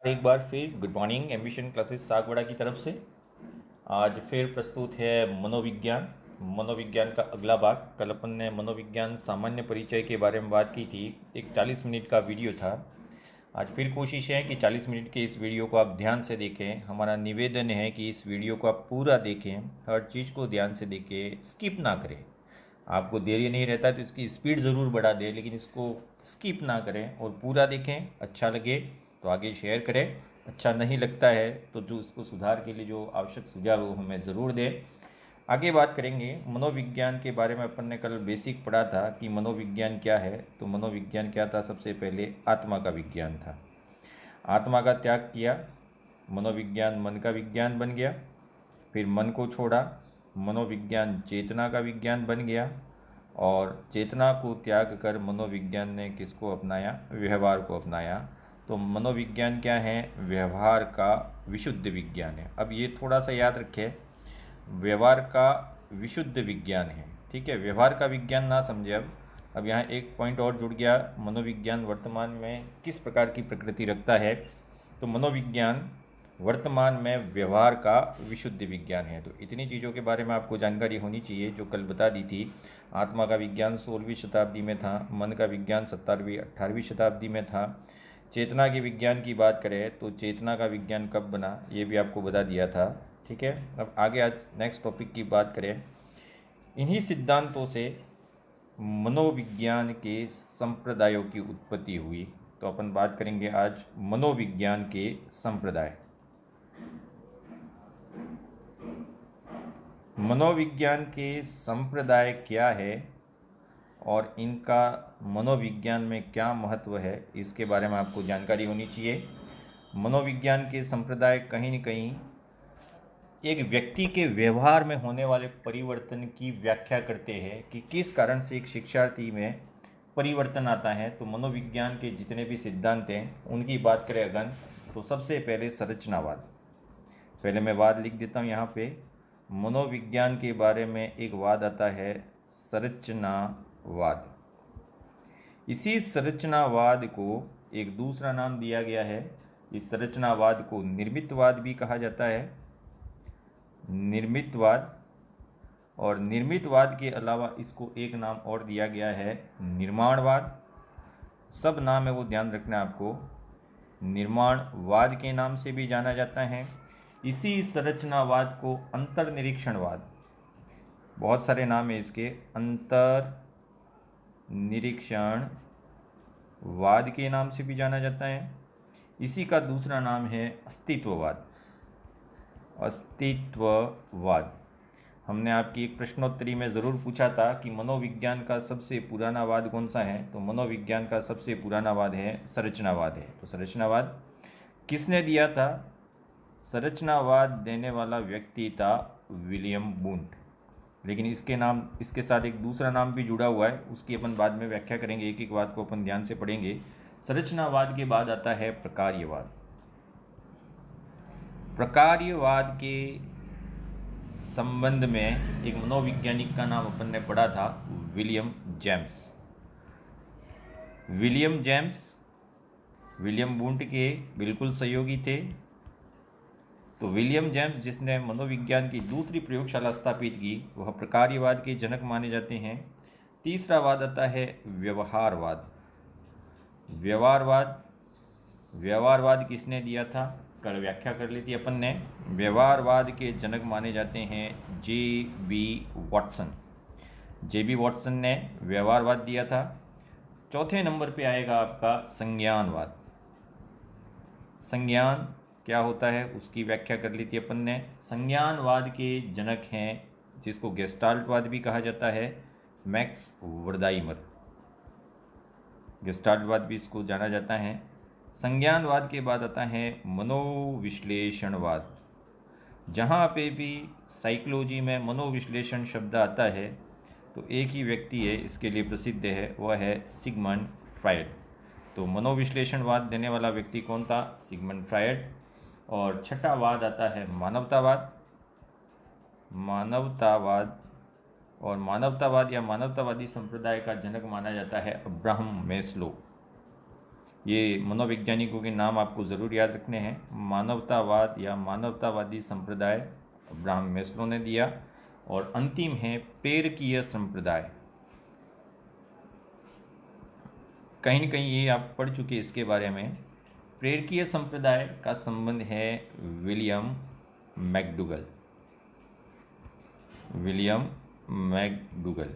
एक बार फिर good morning ambition classes Sagwara की तरफ से। आज फिर प्रस्तुत है मनोविज्ञान। मनोविज्ञान का अगला भाग। कल अपन ने मनोविज्ञान सामान्य परिचय के बारे में बात की थी। एक 40 मिनट का वीडियो था। आज फिर कोशिश है कि 40 मिनट के इस वीडियो को आप ध्यान से देखें। हमारा निवेदन है कि इस वीडियो को आप पूरा देखें, हर चीज़ को ध्यान से देखें, स्किप ना करें। आपको देरी नहीं रहता तो इसकी स्पीड ज़रूर बढ़ा दें, लेकिन इसको स्किप ना करें और पूरा देखें। अच्छा लगे तो आगे शेयर करें, अच्छा नहीं लगता है तो जो इसको सुधार के लिए जो आवश्यक सुझाव है वो हमें ज़रूर दें। आगे बात करेंगे मनोविज्ञान के बारे में। अपन ने कल बेसिक पढ़ा था कि मनोविज्ञान क्या है। तो मनोविज्ञान क्या था? सबसे पहले आत्मा का विज्ञान था। आत्मा का त्याग किया, मनोविज्ञान मन का विज्ञान बन गया। फिर मन को छोड़ा, मनोविज्ञान चेतना का विज्ञान बन गया। और चेतना को त्याग कर मनोविज्ञान ने किसको अपनाया? व्यवहार को अपनाया। तो मनोविज्ञान क्या है? व्यवहार का विशुद्ध विज्ञान है। अब ये थोड़ा सा याद रखें, व्यवहार का विशुद्ध विज्ञान है। ठीक है, व्यवहार का विज्ञान ना समझे। अब यहाँ एक पॉइंट और जुड़ गया, मनोविज्ञान वर्तमान में किस प्रकार की प्रकृति रखता है। तो मनोविज्ञान वर्तमान में व्यवहार का विशुद्ध विज्ञान है। तो इतनी चीज़ों के बारे में आपको जानकारी होनी चाहिए जो कल बता दी थी। आत्मा का विज्ञान 16वीं शताब्दी में था, मन का विज्ञान 17वीं 18वीं शताब्दी में था। चेतना के विज्ञान की बात करें तो चेतना का विज्ञान कब बना ये भी आपको बता दिया था। ठीक है, अब आगे आज नेक्स्ट टॉपिक की बात करें। इन्हीं सिद्धांतों से मनोविज्ञान के संप्रदायों की उत्पत्ति हुई। तो अपन बात करेंगे आज मनोविज्ञान के संप्रदाय। मनोविज्ञान के संप्रदाय क्या है और इनका मनोविज्ञान में क्या महत्व है, इसके बारे में आपको जानकारी होनी चाहिए। मनोविज्ञान के संप्रदाय कहीं न कहीं एक व्यक्ति के व्यवहार में होने वाले परिवर्तन की व्याख्या करते हैं कि किस कारण से एक शिक्षार्थी में परिवर्तन आता है। तो मनोविज्ञान के जितने भी सिद्धांत हैं उनकी बात करें अगन, तो सबसे पहले संरचनावाद। पहले मैं वाद लिख देता हूँ यहाँ पे। मनोविज्ञान के बारे में एक वाद आता है संरचनावाद। इसी संरचनावाद को एक दूसरा नाम दिया गया है। इस संरचनावाद को निर्मितवाद भी कहा जाता है, निर्मितवाद। और निर्मितवाद के अलावा इसको एक नाम और दिया गया है निर्माणवाद। सब नाम है वो ध्यान रखना है आपको। निर्माणवाद के नाम से भी जाना जाता है। इसी संरचनावाद को अंतर्निरीक्षणवाद, बहुत सारे नाम है इसके, अंतर्निरीक्षणवाद के नाम से भी जाना जाता है। इसी का दूसरा नाम है अस्तित्ववाद। अस्तित्ववाद। हमने आपकी एक प्रश्नोत्तरी में ज़रूर पूछा था कि मनोविज्ञान का सबसे पुराना वाद कौन सा है। तो मनोविज्ञान का सबसे पुराना वाद है संरचनावाद है। तो संरचनावाद किसने दिया था? संरचनावाद देने वाला व्यक्ति था विलियम वुंट। लेकिन इसके साथ एक दूसरा नाम भी जुड़ा हुआ है, उसकी अपन बाद में व्याख्या करेंगे। एक एक बात को अपन ध्यान से पढ़ेंगे। संरचनावाद के बाद आता है प्रकार्यवाद। प्रकार्यवाद के संबंध में एक मनोवैज्ञानिक का नाम अपन ने पढ़ा था, William James. William James William Wundt के बिल्कुल सहयोगी थे। तो विलियम जेम्स जिसने मनोविज्ञान की दूसरी प्रयोगशाला स्थापित की, वह प्रकार्यवाद के जनक माने जाते हैं। तीसरा वाद आता है व्यवहारवाद। व्यवहारवाद, व्यवहारवाद किसने दिया था? कल व्याख्या कर ली थी अपन ने। व्यवहारवाद के जनक माने जाते हैं जे.बी. वॉटसन। जे.बी. वॉटसन ने व्यवहारवाद दिया था। चौथे नंबर पे आएगा आपका संज्ञानवाद। संज्ञान क्या होता है उसकी व्याख्या कर ली थी अपन ने। संज्ञानवाद के जनक हैं, जिसको गेस्टाल्टवाद भी कहा जाता है, मैक्स वर्दाइमर। गेस्टाल्टवाद भी इसको जाना जाता है। संज्ञानवाद के बाद आता है मनोविश्लेषणवाद। जहाँ पे भी साइकोलॉजी में मनोविश्लेषण शब्द आता है तो एक ही व्यक्ति है इसके लिए प्रसिद्ध है, वह है सिगमंड फ्रायड। तो मनोविश्लेषणवाद देने वाला व्यक्ति कौन था? Sigmund Freud. और छठा वाद आता है मानवतावाद। मानवतावाद और मानवतावाद या मानवतावादी संप्रदाय का जनक माना जाता है अब्राहम मैस्लो। ये मनोवैज्ञानिकों के नाम आपको ज़रूर याद रखने हैं। मानवतावाद या मानवतावादी संप्रदाय अब्राहम मैस्लो ने दिया, और अंतिम है पेरकीय संप्रदाय। कहीं न कहीं ये आप पढ़ चुके इसके बारे में। पेरकीय संप्रदाय का संबंध है विलियम मैकडूगल। William McDougall.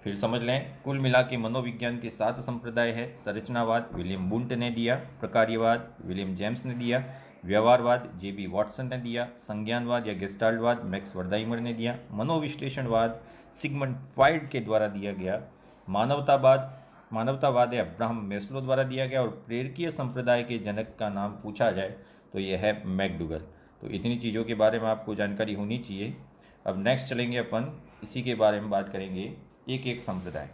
फिर समझ लें, कुल मिला के मनोविज्ञान के 7 संप्रदाय है। संरचनावाद विलियम बुंट ने दिया, प्रकार्यवाद विलियम जेम्स ने दिया, व्यवहारवाद जेबी वॉटसन ने दिया, संज्ञानवाद या गेस्टाल्टवाद मैक्स वर्दाइमर ने दिया, मनोविश्लेषणवाद सिगमंड फ्रॉइड के द्वारा दिया गया, मानवतावाद है अब्राहम मैस्लो द्वारा दिया गया, और प्रेरकीय संप्रदाय के जनक का नाम पूछा जाए तो यह है मैकडूगल। तो इतनी चीज़ों के बारे में आपको जानकारी होनी चाहिए। अब नेक्स्ट चलेंगे अपन, इसी के बारे में बात करेंगे, एक एक संप्रदाय।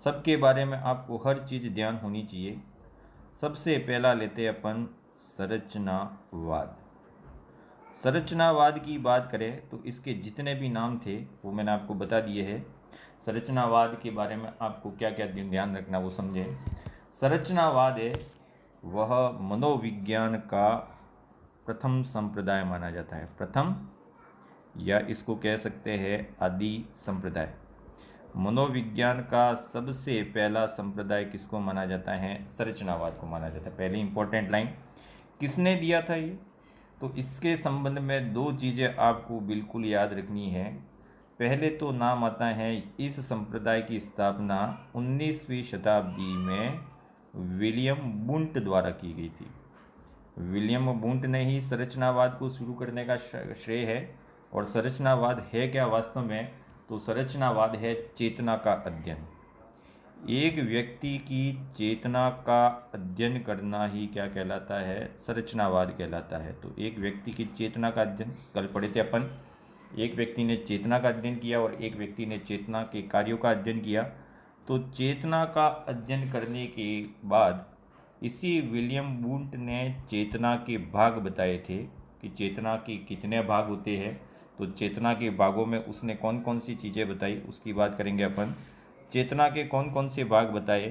सबके बारे में आपको हर चीज़ ध्यान होनी चाहिए। सबसे पहला लेते हैं अपन संरचनावाद। संरचनावाद की बात करें तो इसके जितने भी नाम थे वो मैंने आपको बता दिए हैं। संरचनावाद के बारे में आपको क्या क्या ध्यान रखना वो समझें। संरचनावाद है वह मनोविज्ञान का प्रथम संप्रदाय माना जाता है। प्रथम, या इसको कह सकते हैं आदि संप्रदाय। मनोविज्ञान का सबसे पहला संप्रदाय किसको माना जाता है? संरचनावाद को माना जाता है। पहली इंपॉर्टेंट लाइन, किसने दिया था ये? तो इसके संबंध में 2 चीज़ें आपको बिल्कुल याद रखनी है। पहले तो नाम आता है, इस संप्रदाय की स्थापना 19वीं शताब्दी में विलियम बुंट द्वारा की गई थी। विलियम बुंट ने ही संरचनावाद को शुरू करने का श्रेय है। और संरचनावाद है क्या वास्तव में? तो संरचनावाद है चेतना का अध्ययन। एक व्यक्ति की चेतना का अध्ययन करना ही क्या कहलाता है? संरचनावाद कहलाता है। तो एक व्यक्ति की चेतना का अध्ययन, कल पढ़े थे अपन, एक व्यक्ति ने चेतना का अध्ययन किया और एक व्यक्ति ने चेतना के कार्यों का अध्ययन किया। तो चेतना का अध्ययन करने के बाद इसी विलियम बुंट ने चेतना के भाग बताए थे कि चेतना के कितने भाग होते हैं। तो चेतना के भागों में उसने कौन कौन सी चीज़ें बताई उसकी बात करेंगे अपन। चेतना के कौन कौन से भाग बताए?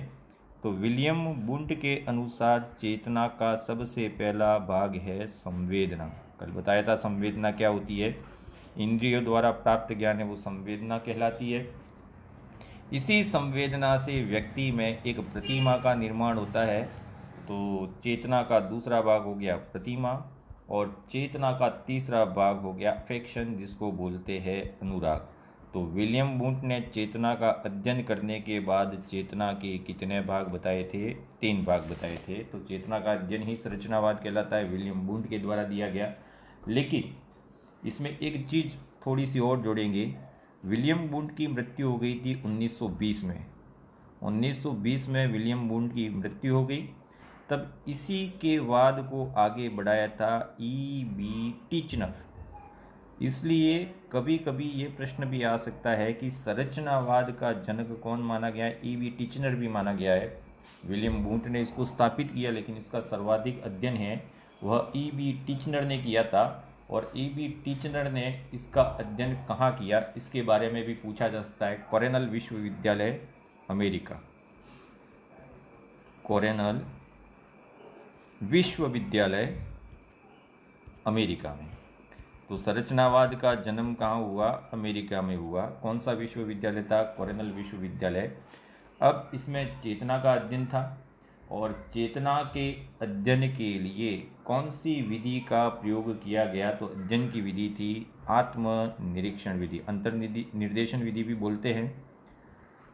तो विलियम बुंट के अनुसार चेतना का सबसे पहला भाग है संवेदना। कल बताया था संवेदना क्या होती है। इंद्रियों द्वारा प्राप्त ज्ञान है वो संवेदना कहलाती है। इसी संवेदना से व्यक्ति में एक प्रतिमा का निर्माण होता है। तो चेतना का दूसरा भाग हो गया प्रतिमा, और चेतना का तीसरा भाग हो गया अफेक्शन, जिसको बोलते हैं अनुराग। तो विलियम बुंट ने चेतना का अध्ययन करने के बाद चेतना के कितने भाग बताए थे? 3 भाग बताए थे। तो चेतना का अध्ययन ही संरचनावाद कहलाता है, विलियम बुंट के द्वारा दिया गया। लेकिन इसमें एक चीज़ थोड़ी सी और जोड़ेंगे। विलियम बुंट की मृत्यु हो गई थी 1920 में। 1920 में विलियम बुंट की मृत्यु हो गई। तब इसी के वाद को आगे बढ़ाया था E.B. टिचनर। इसलिए कभी कभी ये प्रश्न भी आ सकता है कि संरचनावाद का जनक कौन माना गया है? E.B. टिचनर भी माना गया है। विलियम बुंट ने इसको स्थापित किया, लेकिन इसका सर्वाधिक अध्ययन है वह E.B. टिचनर ने किया था। और E.B. टिचनर ने इसका अध्ययन कहाँ किया, इसके बारे में भी पूछा जा सकता है। कॉर्नेल विश्वविद्यालय अमेरिका, कॉर्नेल विश्वविद्यालय अमेरिका में। तो संरचनावाद का जन्म कहाँ हुआ? अमेरिका में हुआ। कौन सा विश्वविद्यालय था? कॉर्नेल विश्वविद्यालय। अब इसमें चेतना का अध्ययन था, और चेतना के अध्ययन के लिए कौन सी विधि का प्रयोग किया गया? तो अध्ययन की विधि थी आत्मनिरीक्षण विधि, अंतर्निर्देशन विधि भी बोलते हैं,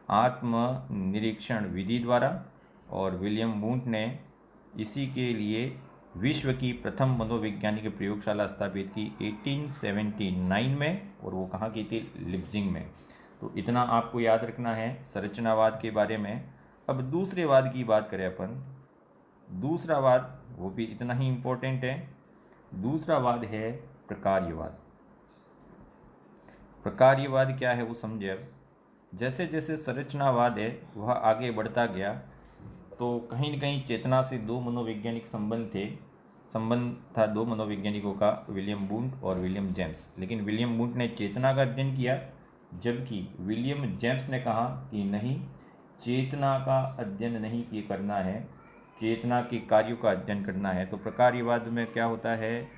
आत्मनिरीक्षण विधि द्वारा। और विलियम बुंट ने इसी के लिए विश्व की प्रथम मनोवैज्ञानिक प्रयोगशाला स्थापित की 1879 में, और वो कहाँ की थी? लिप्जिंग में। तो इतना आपको याद रखना है संरचनावाद के बारे में। अब दूसरे वाद की बात करें अपन। दूसरा वाद वो भी इतना ही इम्पोर्टेंट है। दूसरा वाद है प्रकार्यवाद। प्रकार्यवाद क्या है वो समझे। अब जैसे जैसे संरचनावाद है वह आगे बढ़ता गया, तो कहीं न कहीं चेतना से 2 मनोवैज्ञानिक संबंध था 2 मनोवैज्ञानिकों का, विलियम बुंट और विलियम जेम्स। लेकिन विलियम बुंट ने चेतना का अध्ययन किया, जबकि विलियम जेम्स ने कहा कि नहीं, चेतना का अध्ययन नहीं करना है, चेतना के कार्यों का अध्ययन करना है। तो प्रकार्यवाद में क्या होता है?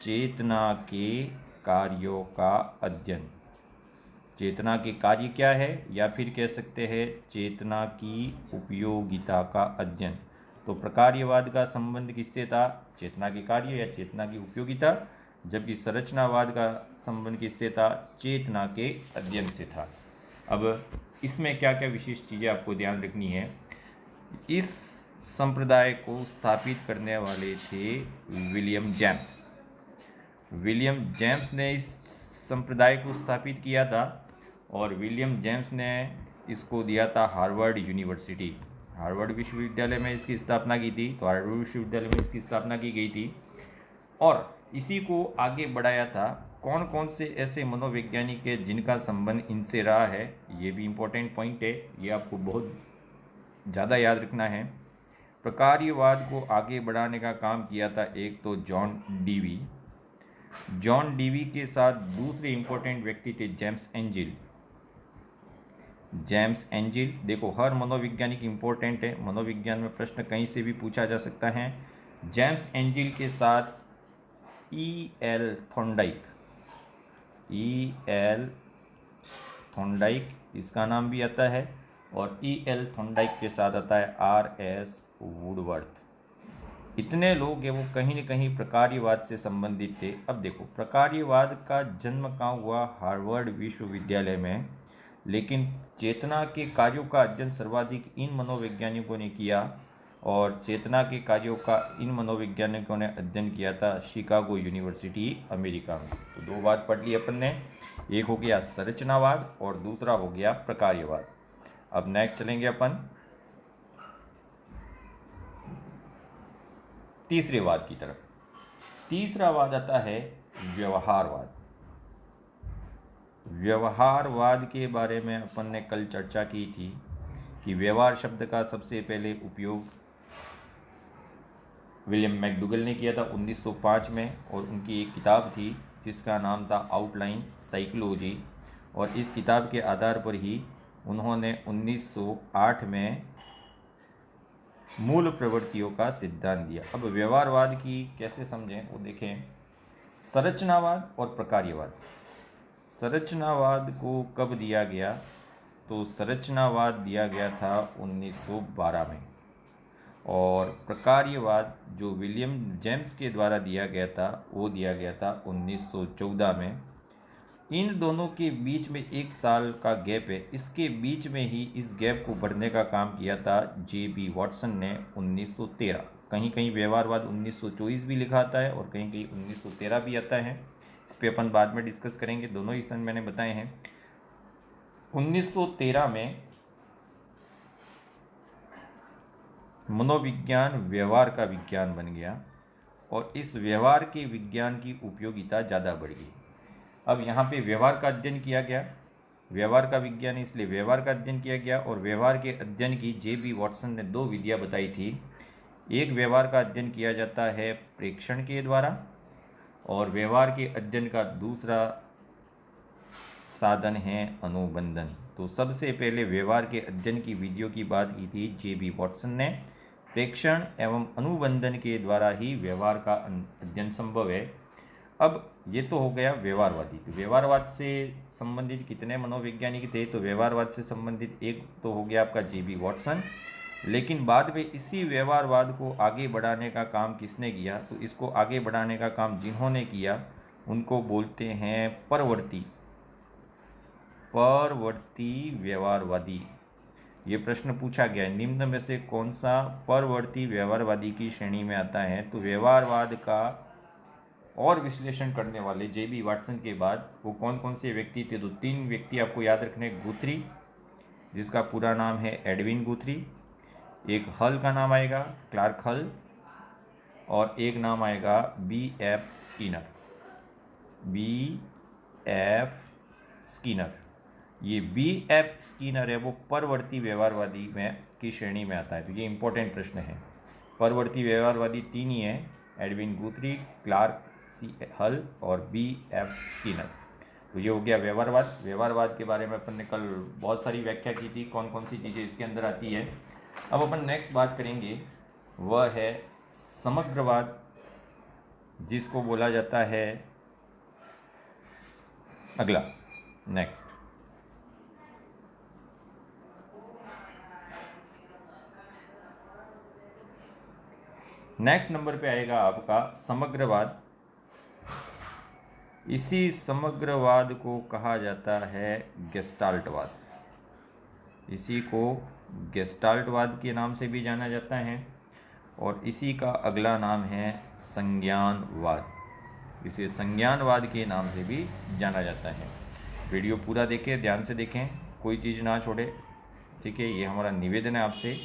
चेतना के कार्यों का अध्ययन। चेतना के कार्य क्या है, या फिर कह सकते हैं चेतना की उपयोगिता का अध्ययन। तो प्रकार्यवाद का संबंध किससे था? चेतना के कार्य या चेतना की उपयोगिता। जबकि संरचनावाद का संबंध किससे था? चेतना के अध्ययन से था। अब इसमें क्या क्या विशेष चीज़ें आपको ध्यान रखनी है। इस संप्रदाय को स्थापित करने वाले थे विलियम जेम्स। विलियम जेम्स ने इस संप्रदाय को स्थापित किया था और विलियम जेम्स ने इसको दिया था हार्वर्ड यूनिवर्सिटी। हार्वर्ड विश्वविद्यालय में इसकी स्थापना की थी। तो हार्वर्ड विश्वविद्यालय में इसकी स्थापना की गई थी और इसी को आगे बढ़ाया था। कौन कौन से ऐसे मनोवैज्ञानिक है जिनका संबंध इनसे रहा है, ये भी इम्पोर्टेंट पॉइंट है, ये आपको बहुत ज़्यादा याद रखना है। प्रकार्यवाद को आगे बढ़ाने का काम किया था एक तो जॉन डीवी। जॉन डीवी के साथ दूसरे इंपॉर्टेंट व्यक्ति थे जेम्स एंजिल। जेम्स एंजिल, देखो हर मनोवैज्ञानिक इंपॉर्टेंट है, मनोविज्ञान में प्रश्न कहीं से भी पूछा जा सकता है। जेम्स एंजिल के साथ E.L. थॉर्नडाइक। E.L. थॉर्नडाइक इसका नाम भी आता है और E.L. थॉर्नडाइक के साथ आता है R.S. वुडवर्थ। इतने लोग हैं वो कहीं न कहीं प्रकार्यवाद से संबंधित थे। अब देखो प्रकार्यवाद का जन्म कहाँ हुआ? हार्वर्ड विश्वविद्यालय में। लेकिन चेतना के कार्यों का अध्ययन सर्वाधिक इन मनोवैज्ञानिकों ने किया और चेतना के कार्यों का इन मनोवैज्ञानिकों ने अध्ययन किया था शिकागो यूनिवर्सिटी अमेरिका में। तो दो बात पढ़ ली अपन ने, एक हो गया संरचनावाद और दूसरा हो गया प्रकार्यवाद। अब नेक्स्ट चलेंगे अपन तीसरे वाद की तरफ। तीसरा वाद आता है व्यवहारवाद। व्यवहारवाद के बारे में अपन ने कल चर्चा की थी कि व्यवहार शब्द का सबसे पहले उपयोग विलियम मैकडूगल ने किया था 1905 में और उनकी एक किताब थी जिसका नाम था आउटलाइन साइकोलॉजी और इस किताब के आधार पर ही उन्होंने 1908 में मूल प्रवृत्तियों का सिद्धांत दिया। अब व्यवहारवाद की कैसे समझें वो देखें। संरचनावाद और प्रकार्यवाद। संरचनावाद को कब दिया गया? तो संरचनावाद दिया गया था 1912 में और प्रकार्यवाद जो विलियम जेम्स के द्वारा दिया गया था वो दिया गया था 1914 में। इन दोनों के बीच में 1 साल का गैप है। इसके बीच में ही इस गैप को भरने का काम किया था J.B. वॉटसन ने 1913। कहीं कहीं व्यवहारवाद 1924 भी लिखा आता है और कहीं कहीं 1913 भी आता है। इस पर अपन बाद में डिस्कस करेंगे, दोनों ही सन मैंने बताए हैं। 1913 में मनोविज्ञान व्यवहार का विज्ञान बन गया और इस व्यवहार के विज्ञान की उपयोगिता ज़्यादा बढ़ गई। अब यहाँ पे व्यवहार का अध्ययन किया गया, व्यवहार का विज्ञान इसलिए व्यवहार का अध्ययन किया गया और व्यवहार के अध्ययन की J.B. वॉटसन ने 2 विधियाँ बताई थी। एक व्यवहार का अध्ययन किया जाता है प्रेक्षण के द्वारा और व्यवहार के अध्ययन का दूसरा साधन है अनुबंधन। तो सबसे पहले व्यवहार के अध्ययन की विधियों की बात की थी J.B. वॉटसन ने। प्रेक्षण एवं अनुबंधन के द्वारा ही व्यवहार का अध्ययन संभव है। अब ये तो हो गया व्यवहारवादी। तो व्यवहारवाद से संबंधित कितने मनोवैज्ञानिक थे? तो व्यवहारवाद से संबंधित एक तो हो गया आपका J.B. वॉटसन। लेकिन बाद में इसी व्यवहारवाद को आगे बढ़ाने का काम किसने किया? तो इसको आगे बढ़ाने का काम जिन्होंने किया उनको बोलते हैं परवर्ती व्यवहारवादी। ये प्रश्न पूछा गया है, निम्न में से कौन सा परवर्ती व्यवहारवादी की श्रेणी में आता है? तो व्यवहारवाद का और विश्लेषण करने वाले J.B. वॉटसन के बाद वो कौन कौन से व्यक्ति थे? तो 3 व्यक्ति आपको याद रखने। गुथरी, जिसका पूरा नाम है एडविन गुथरी, एक हल का नाम आएगा क्लार्क हल और एक नाम आएगा B.F. स्किनर। B.F. स्किनर, ये B.F. स्किनर है वो परवर्ती व्यवहारवादी में की श्रेणी में आता है। तो ये इंपॉर्टेंट प्रश्न है। परवर्ती व्यवहारवादी 3 ही हैं, एडविन गुथरी, क्लार्क हल और B.F. स्किनर। तो ये हो गया व्यवहारवाद। व्यवहारवाद के बारे में अपन ने कल बहुत सारी व्याख्या की थी, कौन कौन सी चीज़ें इसके अंदर आती है। अब अपन नेक्स्ट बात करेंगे वह है समग्रवाद, जिसको बोला जाता है अगला। नेक्स्ट नंबर पे आएगा आपका समग्रवाद। इसी समग्रवाद को कहा जाता है गेस्टाल्टवाद। इसी को गेस्टाल्टवाद के नाम से भी जाना जाता है और इसी का अगला नाम है संज्ञानवाद। इसे संज्ञानवाद के नाम से भी जाना जाता है। वीडियो पूरा देखें, ध्यान से देखें, कोई चीज़ ना छोड़े, ठीक है। ये हमारा निवेदन है आपसे।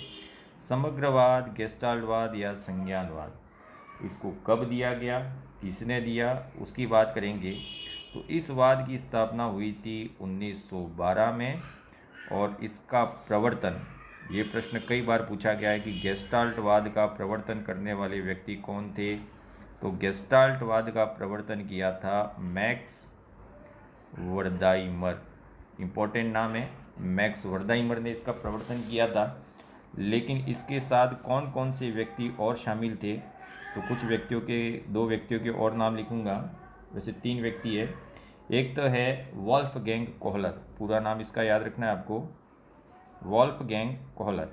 समग्रवाद, गेस्टाल्टवाद या संज्ञानवाद, इसको कब दिया गया, किसने दिया, उसकी बात करेंगे। तो इस वाद की स्थापना हुई थी 1912 में और इसका प्रवर्तन, ये प्रश्न कई बार पूछा गया है कि गेस्टाल्टवाद का प्रवर्तन करने वाले व्यक्ति कौन थे। तो गेस्टाल्टवाद का प्रवर्तन किया था मैक्स वर्दाइमर। इम्पोर्टेंट नाम है, मैक्स वर्दाइमर ने इसका प्रवर्तन किया था। लेकिन इसके साथ कौन कौन से व्यक्ति और शामिल थे, तो कुछ व्यक्तियों के, 2 व्यक्तियों के और नाम लिखूंगा, वैसे 3 व्यक्ति है। एक तो है वोल्फगैंग कोहलर, पूरा नाम इसका याद रखना है आपको, वोल्फगैंग कोहलर।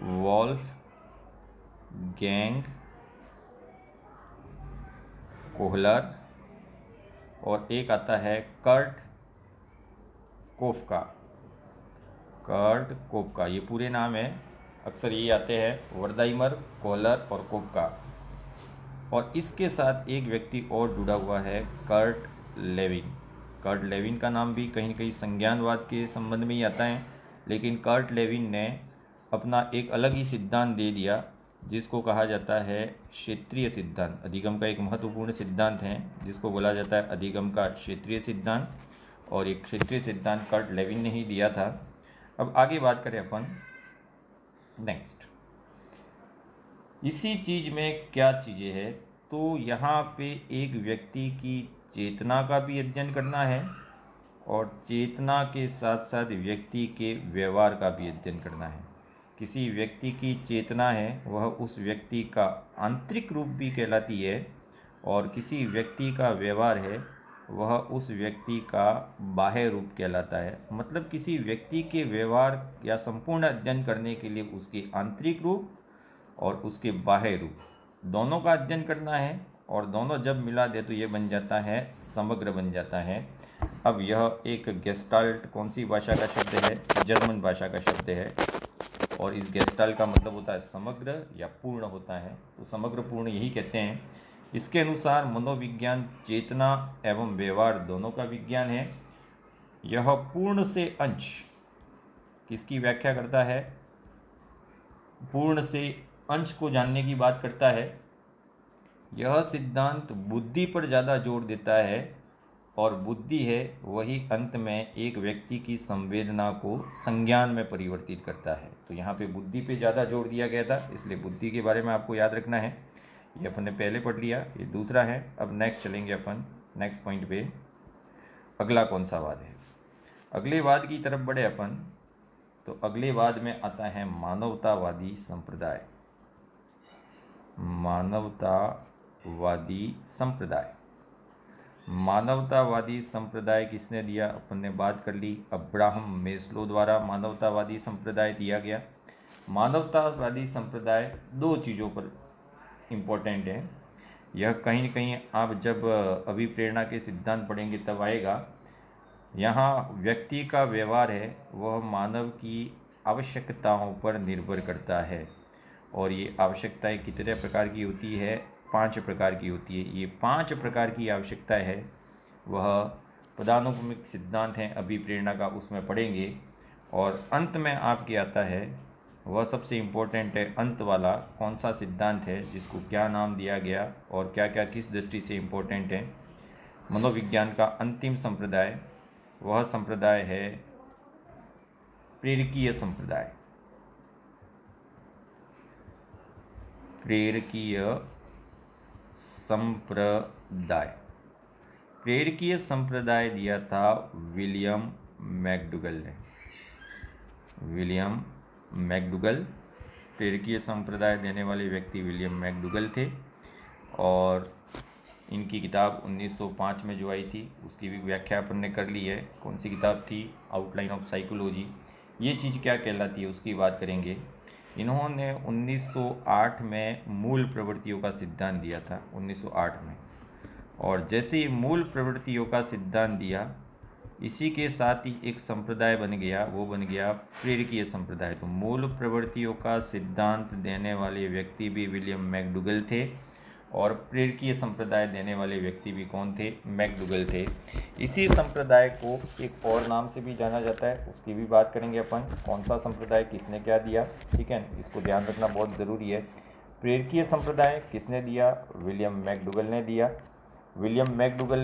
Wolfgang Kohler. और एक आता है कर्ट कोफका। कर्ट कोफका, ये पूरे नाम है, अक्सर ये आते हैं वर्दाइमर, कोहलर और कोफका। और इसके साथ एक व्यक्ति और जुड़ा हुआ है, कर्ट लेविन। कर्ट लेविन का नाम भी कहीं न कहीं संज्ञानवाद के संबंध में ही आता है, लेकिन कर्ट लेविन ने अपना एक अलग ही सिद्धांत दे दिया, जिसको कहा जाता है क्षेत्रीय सिद्धांत। अधिगम का एक महत्वपूर्ण सिद्धांत है जिसको बोला जाता है अधिगम का क्षेत्रीय सिद्धांत, और एक क्षेत्रीय सिद्धांत कर्ट लेविन ने ही दिया था। अब आगे बात करें अपन नेक्स्ट, इसी चीज़ में क्या चीज़ें हैं। तो यहाँ पे एक व्यक्ति की चेतना का भी अध्ययन करना है और चेतना के साथ साथ व्यक्ति के व्यवहार का भी अध्ययन करना है। किसी व्यक्ति की चेतना है वह उस व्यक्ति का आंतरिक रूप भी कहलाती है, और किसी व्यक्ति का व्यवहार है वह उस व्यक्ति का बाह्य रूप कहलाता है। मतलब किसी व्यक्ति के व्यवहार या संपूर्ण अध्ययन करने के लिए उसके आंतरिक रूप और उसके बाह्य रूप दोनों का अध्ययन करना है, और दोनों जब मिला दे तो ये बन जाता है समग्र बन जाता है। अब यह एक गेस्टाल्ट कौन सी भाषा का शब्द है, जर्मन भाषा का शब्द है, और इस गेस्टाल्ट का मतलब होता है समग्र या पूर्ण होता है। तो समग्र पूर्ण यही कहते हैं। इसके अनुसार मनोविज्ञान चेतना एवं व्यवहार दोनों का विज्ञान है। यह पूर्ण से अंश किसकी व्याख्या करता है, पूर्ण से अंश को जानने की बात करता है। यह सिद्धांत बुद्धि पर ज़्यादा जोर देता है, और बुद्धि है वही अंत में एक व्यक्ति की संवेदना को संज्ञान में परिवर्तित करता है। तो यहाँ पे बुद्धि पे ज़्यादा जोर दिया गया था, इसलिए बुद्धि के बारे में आपको याद रखना है। ये अपन ने पहले पढ़ लिया, ये दूसरा है। अब नेक्स्ट चलेंगे अपन नेक्स्ट पॉइंट पे। अगला कौन सा वाद है, अगले वाद की तरफ बढ़े अपन। तो अगले वाद में आता है मानवतावादी संप्रदाय। मानवतावादी संप्रदाय, मानवतावादी संप्रदाय किसने दिया, अपन ने बात कर ली। अब्राहम मेस्लो द्वारा मानवतावादी संप्रदाय दिया गया। मानवतावादी संप्रदाय 2 चीज़ों पर इम्पोर्टेंट है। यह कहीं न कहीं आप जब अभिप्रेरणा के सिद्धांत पढ़ेंगे तब आएगा। यहाँ व्यक्ति का व्यवहार है वह मानव की आवश्यकताओं पर निर्भर करता है, और ये आवश्यकताएं कितने प्रकार की होती है, 5 प्रकार की होती है। ये 5 प्रकार की आवश्यकताएं है वह पदानुक्रमिक सिद्धांत हैं अभिप्रेरणा का, उसमें पढ़ेंगे। और अंत में आपके आता है वह सबसे इम्पोर्टेंट है, अंत वाला कौन सा सिद्धांत है जिसको क्या नाम दिया गया और क्या क्या किस दृष्टि से इम्पोर्टेंट है। मनोविज्ञान का अंतिम संप्रदाय, वह संप्रदाय है प्रेरकीय संप्रदाय। प्रेरकीय संप्रदाय, प्रेरकीय संप्रदाय दिया था विलियम मैकडूगल ने। William McDougall. प्रेरकीय संप्रदाय देने वाले व्यक्ति विलियम मैकडूगल थे। और इनकी किताब 1905 में जो आई थी उसकी भी व्याख्या अपन ने कर ली है। कौन सी किताब थी? Outline of psychology. ये चीज़ क्या कहलाती है उसकी बात करेंगे। इन्होंने 1908 में मूल प्रवृत्तियों का सिद्धांत दिया था, 1908 में। और जैसे ही मूल प्रवृत्तियों का सिद्धांत दिया, इसी के साथ ही एक संप्रदाय बन गया, वो बन गया प्रेरकीय संप्रदाय। तो मूल प्रवृत्तियों का सिद्धांत देने वाले व्यक्ति भी विलियम मैकडूगल थे और प्रेरकीय संप्रदाय देने वाले व्यक्ति भी कौन थे? मैकडूगल थे। इसी संप्रदाय को एक और नाम से भी जाना जाता है, उसकी भी बात करेंगे अपन। कौन सा संप्रदाय, किसने क्या दिया, ठीक है, इसको ध्यान रखना बहुत ज़रूरी है। प्रेरकीय संप्रदाय किसने दिया? विलियम मैकडूगल ने दिया। William McDougall